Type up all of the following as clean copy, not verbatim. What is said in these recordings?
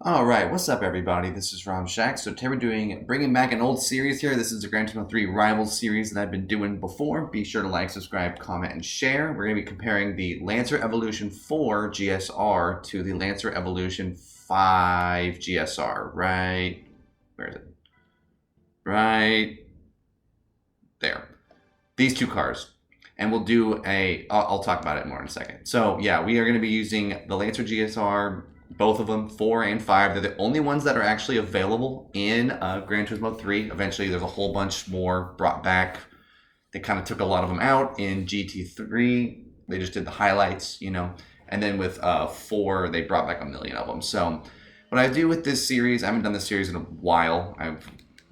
All right, what's up, everybody? This is Rob Shack. So today we're bringing back an old series here. This is the Gran Turismo 3 Rivals series that I've been doing before. Be sure to like, subscribe, comment, and share. We're going to be comparing the Lancer Evolution 4 GSR to the Lancer Evolution 5 GSR. Right, where is it? Right there. These two cars. And we'll do I'll talk about it more in a second. So yeah, we are going to be using the Lancer GSR, both of them, 4 and 5. They're the only ones that are actually available in Gran Turismo 3. Eventually, there's a whole bunch more brought back. They kind of took a lot of them out in GT3. They just did the highlights, And then with 4, they brought back a million of them. So what I do with this series, I haven't done this series in a while. I've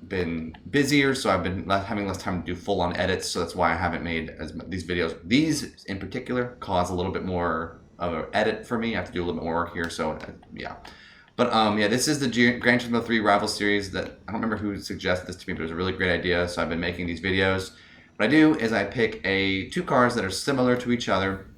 been busier, so I've been having less time to do full-on edits, so that's why I haven't made these videos. These, in particular, cause a little bit more of an edit for me. I have to do a little bit more work here, so yeah. But yeah, this is the Gran Turismo 3 Rival series that, I don't remember who suggested this to me, but it was a really great idea, so I've been making these videos. What I do is I pick two cars that are similar to each other,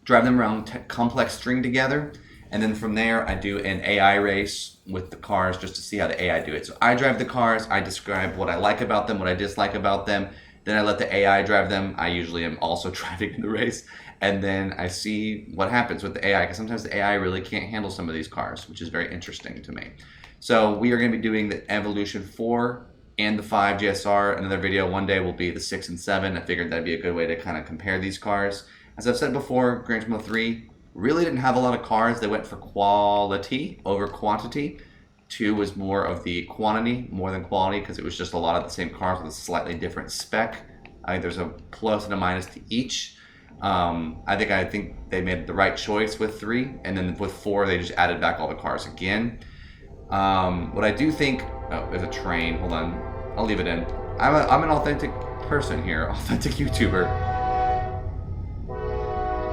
drive them around complex string together, and then from there, I do an AI race with the cars just to see how the AI do it. So I drive the cars, I describe what I like about them, what I dislike about them, then I let the AI drive them. I usually am also driving in the race, and then I see what happens with the AI, because sometimes the AI really can't handle some of these cars, which is very interesting to me. So we are going to be doing the Evolution 4 and the 5 GSR. Another video one day will be the 6 and 7. I figured that'd be a good way to kind of compare these cars. As I've said before, Gran Turismo 3 really didn't have a lot of cars. They went for quality over quantity. 2 was more of the quantity more than quality, because it was just a lot of the same cars with a slightly different spec. I think there's a plus and a minus to each. I think they made the right choice with 3, and then with 4 they just added back all the cars again. What I do think, oh, there's a train. Hold on, I'll leave it in. I'm an authentic person here, authentic YouTuber.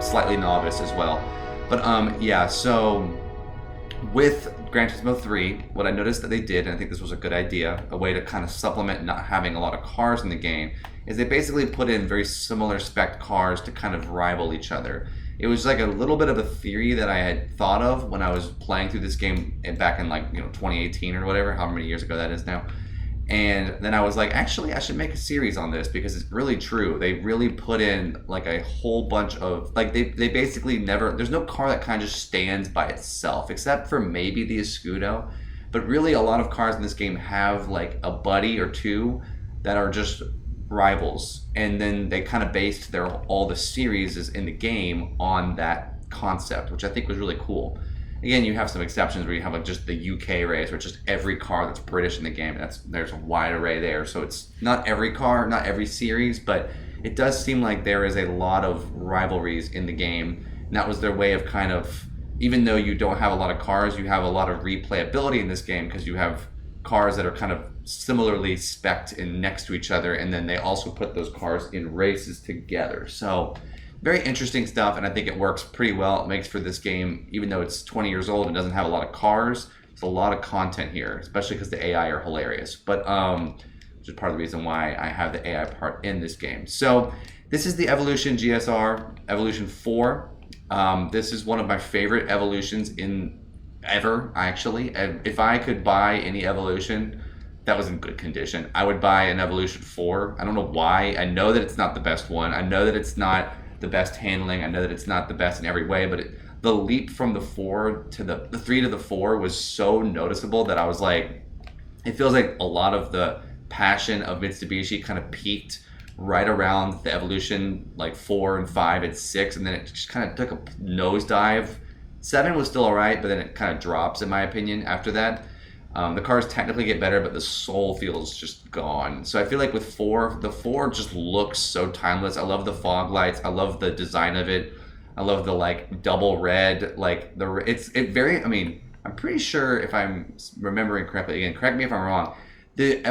Slightly novice as well, but yeah. So with Gran Turismo 3, what I noticed that they did, and I think this was a good idea, a way to kind of supplement not having a lot of cars in the game, is they basically put in very similar spec cars to kind of rival each other. It was like a little bit of a theory that I had thought of when I was playing through this game back in 2018 or whatever, however many years ago that is now. And then I was like, actually, I should make a series on this, because it's really true. They really put in like a whole bunch of, they basically never, there's no car that kind of just stands by itself, except for maybe the Escudo. But really, a lot of cars in this game have like a buddy or two that are just rivals. And then they kind of based all the series in the game on that concept, which I think was really cool. Again, you have some exceptions where you have just the UK race, or just every car that's British in the game. There's a wide array there, so it's not every car, not every series, but it does seem like there is a lot of rivalries in the game. And that was their way of kind of, even though you don't have a lot of cars, you have a lot of replayability in this game, because you have cars that are kind of similarly spec'd and next to each other, and then they also put those cars in races together. So very interesting stuff, and I think it works pretty well. It makes for this game, even though it's 20 years old and doesn't have a lot of cars, there's a lot of content here, especially because the AI are hilarious. But which is part of the reason why I have the AI part in this game. So this is the Evolution GSR, Evolution 4. This is one of my favorite Evolutions ever, actually. If I could buy any Evolution that was in good condition, I would buy an Evolution 4. I don't know why. I know that it's not the best one. I know that it's not the best handling. I know that it's not the best in every way, but the leap from the 4 to the 3 to the 4 was so noticeable that I was like, it feels like a lot of the passion of Mitsubishi kind of peaked right around the Evolution, like 4 and 5 and 6, and then it just kind of took a nosedive. 7 was still alright, but then it kind of drops, in my opinion, after that. The cars technically get better, but the soul feels just gone. So I feel like with 4, the 4 just looks so timeless. I love the fog lights. I love the design of it. I love the double red, I mean, I'm pretty sure, if I'm remembering correctly, again, correct me if I'm wrong, the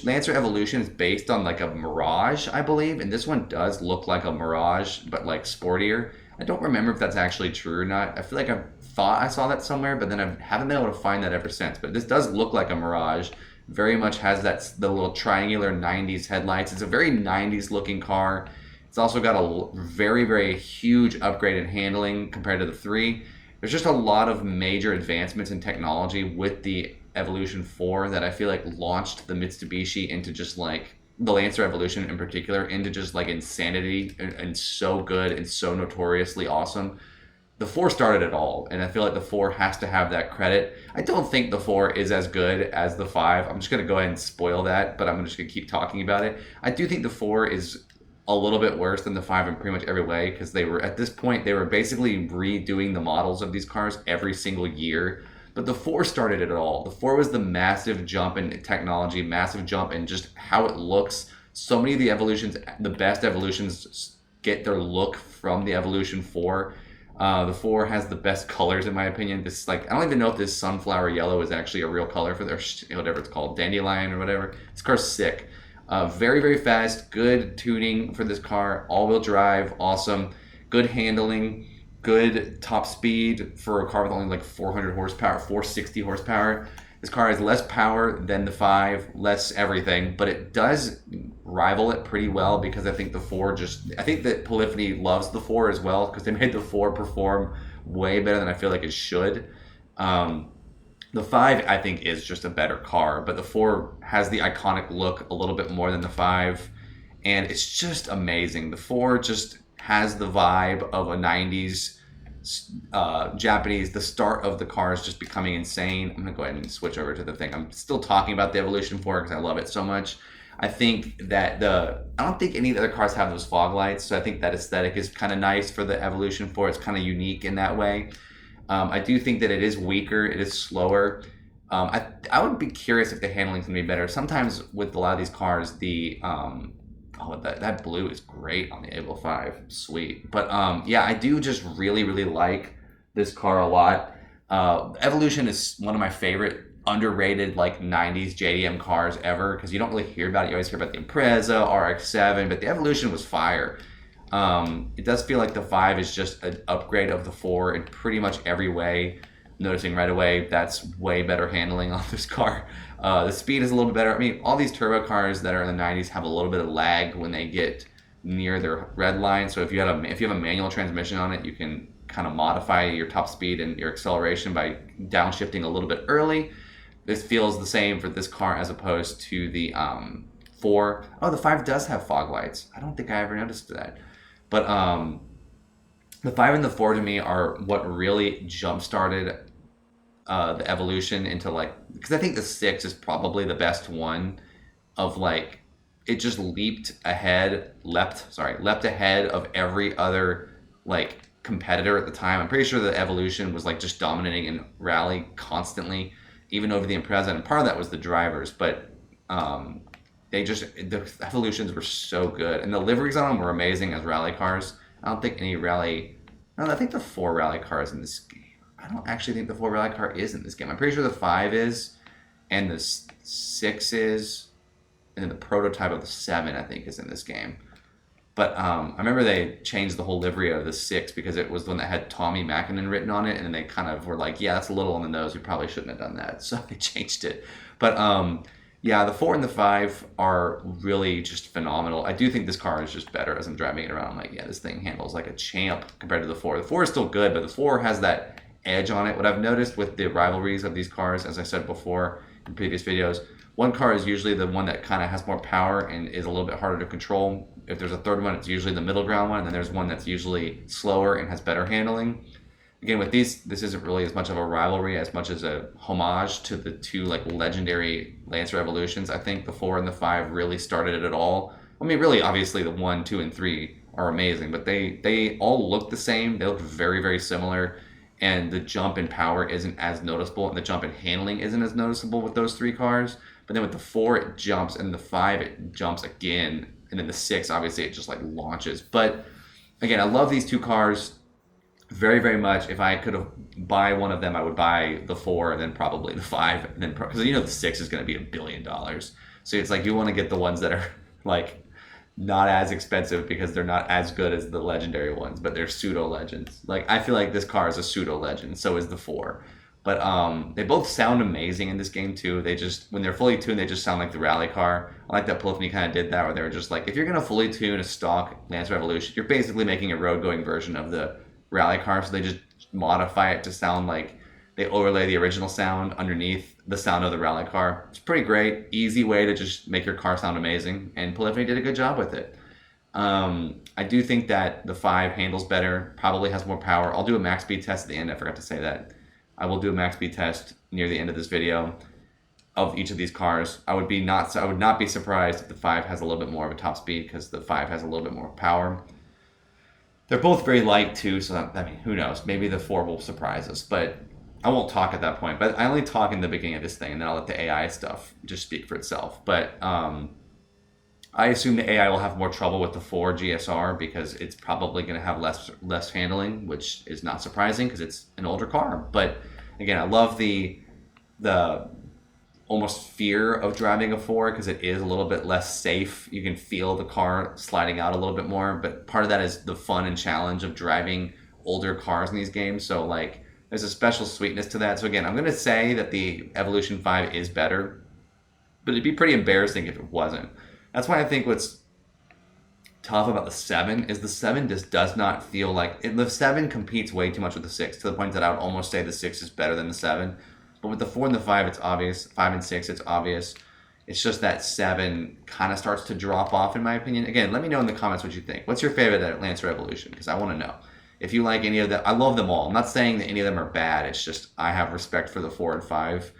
Lancer Evolution is based on like a Mirage, I believe, and this one does look like a Mirage, but like sportier. I don't remember if that's actually true or not. I feel like I thought I saw that somewhere, but then I haven't been able to find that ever since. But this does look like a Mirage. Very much has the little triangular 90s headlights. It's a very 90s looking car. It's also got a very, very huge upgrade in handling compared to the 3. there's just a lot of major advancements in technology with the Evolution 4 that I feel like launched the Mitsubishi into just like the Lancer Evolution in particular into just like insanity and so good and so notoriously awesome. The 4 started it all, and I feel like the 4 has to have that credit. I don't think the 4 is as good as the 5. I'm just going to go ahead and spoil that, but I'm just going to keep talking about it. I do think the 4 is a little bit worse than the 5 in pretty much every way, because they were, at this point, they were basically redoing the models of these cars every single year. But the 4 started it all. The 4 was the massive jump in technology, massive jump in just how it looks. So many of the evolutions, the best evolutions, get their look from the Evolution 4. The 4 has the best colors in my opinion. This like I don't even know if this sunflower yellow is actually a real color for their whatever it's called, dandelion or whatever. This car's sick. Very very fast, good tuning for this car. All-wheel drive, awesome. Good handling, good top speed for a car with only like 400 horsepower, 460 horsepower. This car has less power than the 5, less everything, but it does rival it pretty well because I think the 4 I think that Polyphony loves the 4 as well because they made the 4 perform way better than I feel like it should. The 5, I think, is just a better car, but the 4 has the iconic look a little bit more than the 5, and it's just amazing. The 4 just has the vibe of a 90s Japanese, the start of the cars just becoming insane. I'm gonna go ahead and switch over to the thing. I'm still talking about the Evolution 4 because I love it so much. I think that I don't think any of the other cars have those fog lights, so I think that aesthetic is kind of nice for the Evolution 4. It's kind of unique in that way. I do think that it is weaker, it is slower. I would be curious if the handling's gonna be better. Sometimes with a lot of these cars, that blue is great on the Evo 5. Sweet. But yeah, I do just really, really like this car a lot. Evolution is one of my favorite underrated like 90s JDM cars ever because you don't really hear about it. You always hear about the Impreza, RX-7, but the Evolution was fire. It does feel like the 5 is just an upgrade of the 4 in pretty much every way. Noticing right away that's way better handling on this car. The speed is a little bit better. I mean, all these turbo cars that are in the 90s have a little bit of lag when they get near their red line. So if you have a manual transmission on it, you can kind of modify your top speed and your acceleration by downshifting a little bit early. This feels the same for this car as opposed to the 4. Oh, the 5 does have fog lights. I don't think I ever noticed that. But the 5 and the 4 to me are what really jump-started the Evolution into like, because I think the 6 is probably the best one of like, it just leapt ahead of every other like competitor at the time. I'm pretty sure the Evolution was like just dominating in rally constantly, even over the Impreza, and part of that was the drivers, but the Evolutions were so good, and the liveries on them were amazing as rally cars. I don't think I think the 4 rally car is in this game. I don't actually think the 4 rally car is in this game. I'm pretty sure the 5 is, and the 6 is, and then the prototype of the 7 I think is in this game. But I remember they changed the whole livery of the 6 because it was the one that had Tommy Mackinnon written on it, and then they kind of were like, yeah, that's a little on the nose. We probably shouldn't have done that, so they changed it. But yeah, the 4 and the 5 are really just phenomenal. I do think this car is just better as I'm driving it around. I'm like, yeah, this thing handles like a champ compared to the 4. The 4 is still good, but the 4 has that edge on it. What I've noticed with the rivalries of these cars, as I said before in previous videos, one car is usually the one that kind of has more power and is a little bit harder to control. If there's a third one, it's usually the middle ground one, and then there's one that's usually slower and has better handling. Again, with these, this isn't really as much of a rivalry as much as a homage to the 2 like legendary Lancer Evolutions. I think the 4 and the 5 really started it all. I mean, really, obviously the 1, 2, and 3 are amazing, but they all look the same. They look very, very similar, and the jump in power isn't as noticeable, and the jump in handling isn't as noticeable with those 3 cars. But then with the 4, it jumps, and the 5, it jumps again, and then the 6, obviously, it just like launches. But again, I love these 2 cars very, very much. If I could buy one of them, I would buy the 4 and then probably the 5, and then because the 6 is going to be $1 billion. So it's like you want to get the ones that are like not as expensive because they're not as good as the legendary ones, but they're pseudo legends. Like I feel like this car is a pseudo legend. So is the 4. But they both sound amazing in this game too. They just, when they're fully tuned, they just sound like the rally car. I like that Polyphony kind of did that, where they were just like, if you're going to fully tune a stock Lancer Evolution, you're basically making a road going version of the rally car. So they just modify it to sound like they overlay the original sound underneath the sound of the rally car. It's pretty great, easy way to just make your car sound amazing, and Polyphony did a good job with it. I do think that the 5 handles better, probably has more power. I'll do a max speed test at the end. I forgot to say that. I will do a max speed test near the end of this video of each of these cars. I would not be surprised if the 5 has a little bit more of a top speed, because the 5 has a little bit more power. They're both very light too, so I mean, who knows? Maybe the 4 will surprise us, but I won't talk at that point. But I only talk in the beginning of this thing, and then I'll let the AI stuff just speak for itself. But I assume the AI will have more trouble with the 4 GSR, because it's probably going to have less handling, which is not surprising because it's an older car. But again, I love the almost fear of driving a 4, because it is a little bit less safe. You can feel the car sliding out a little bit more, but part of that is the fun and challenge of driving older cars in these games. So like, there's a special sweetness to that. So again, I'm going to say that the Evolution 5 is better, but it'd be pretty embarrassing if it wasn't. That's why I think what's tough about the 7 is the 7 just does not feel like the 7 competes way too much with the 6, to the point that I would almost say the 6 is better than the 7. But with the 4 and the 5, it's obvious. 5 and 6, it's obvious. It's just that 7 kind of starts to drop off, in my opinion. Again, let me know in the comments what you think. What's your favorite Lancer Evolution? Because I want to know. If you like any of them, I love them all. I'm not saying that any of them are bad. It's just I have respect for the 4 and 5.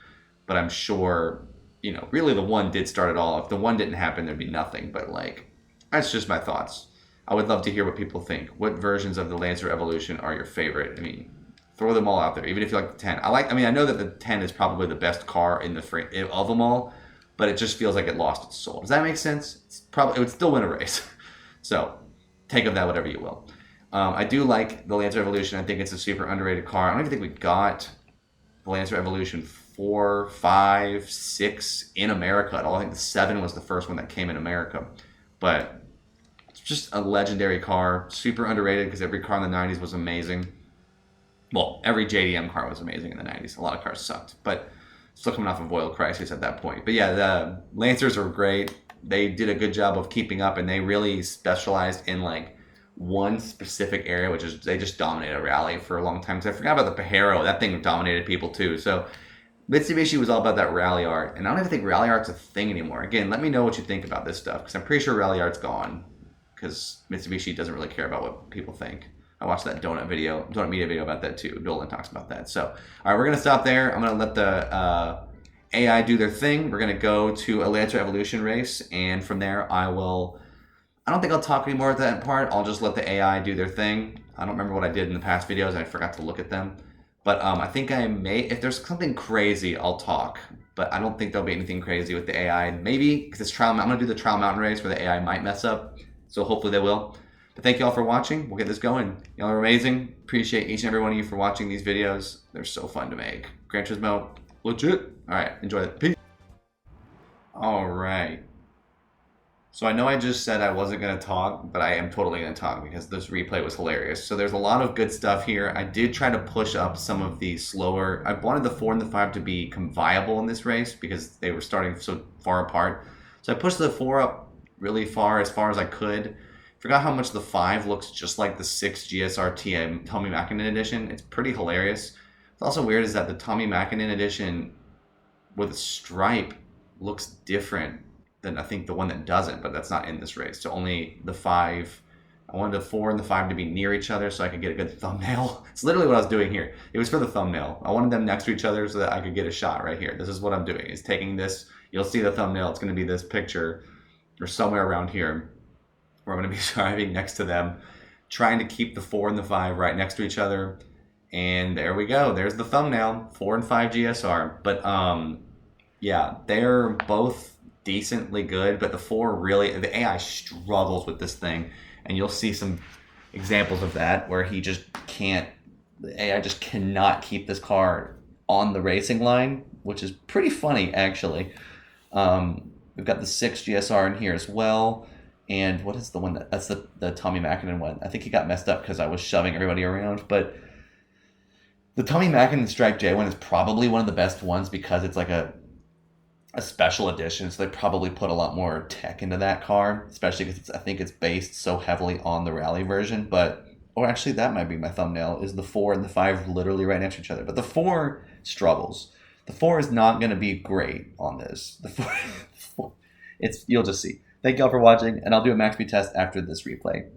But I'm sure, you know, really the 1 did start it all. If the 1 didn't happen, there'd be nothing. But like, that's just my thoughts. I would love to hear what people think. What versions of the Lancer Evolution are your favorite? I mean, throw them all out there, even if you like the 10. I know that the 10 is probably the best car in the frame of them all, but it just feels like it lost its soul. Does that make sense? It would still win a race. So take of that whatever you will. I do like the Lancer Evolution. I think it's a super underrated car. I don't even think we got the Lancer Evolution 4, 5, 6 in America at all. I think the 7 was the first one that came in America. But it's just a legendary car, super underrated, because every car in the 90s was amazing. Well, every JDM car was amazing in the 90s. A lot of cars sucked, but still coming off of oil crisis at that point. But yeah, the Lancers are great. They did a good job of keeping up, and they really specialized in like one specific area, which is they just dominated rally for a long time. Because I forgot about the Pajero. That thing dominated people too. So Mitsubishi was all about that rally art, and I don't even think rally art's a thing anymore. Again, let me know what you think about this stuff, because I'm pretty sure rally art's gone, because Mitsubishi doesn't really care about what people think. I watched that Donut Media video about that too. Dolan talks about that. So, all right, we're going to stop there. I'm going to let the AI do their thing. We're going to go to a Lancer Evolution race, and from there I don't think I'll talk anymore at that part. I'll just let the AI do their thing. I don't remember what I did in the past videos. I forgot to look at them. But I think I may, if there's something crazy, I'll talk. But I don't think there'll be anything crazy with the AI. Maybe, because it's trial, I'm going to do the trial mountain race where the AI might mess up. So hopefully they will. But thank you all for watching. We'll get this going. Y'all are amazing. Appreciate each and every one of you for watching these videos. They're so fun to make. Gran Turismo, legit. All right, enjoy it. Peace. All right. So I know I just said I wasn't going to talk, but I am totally going to talk because this replay was hilarious. So there's a lot of good stuff here. I did try to push up some of the slower. I wanted the 4 and the 5 to be viable in this race because they were starting so far apart. So I pushed the 4 up really far as I could. Forgot how much the 5 looks just like the 6 GSR Tommy Mäkinen edition. It's pretty hilarious. What's also weird is that the Tommy Mäkinen edition with a stripe looks different than I think the one that doesn't, but that's not in this race. So only the 5. I wanted the 4 and the 5 to be near each other so I could get a good thumbnail. It's literally what I was doing here. It was for the thumbnail. I wanted them next to each other so that I could get a shot right here. This is what I'm doing, is taking this. You'll see the thumbnail. It's going to be this picture or somewhere around here, where I'm going to be driving next to them, trying to keep the 4 and the 5 right next to each other. And there we go. There's the thumbnail, 4 and 5 GSR. But yeah, they're both decently good, but the 4 really, the AI struggles with this thing. And you'll see some examples of that where he just can't, the AI just cannot keep this car on the racing line, which is pretty funny, actually. We've got the 6 GSR in here as well. And what is the one that's the Tommy Mäkinen one? I think he got messed up because I was shoving everybody around. But the Tommy Mäkinen Stripe J one is probably one of the best ones because it's like a special edition. So they probably put a lot more tech into that car, especially because I think it's based so heavily on the rally version. But or actually that might be my thumbnail, is the 4 and the 5 literally right next to each other. But the 4 struggles. The 4 is not going to be great on this. The 4, you'll just see. Thank y'all for watching, and I'll do a max speed test after this replay.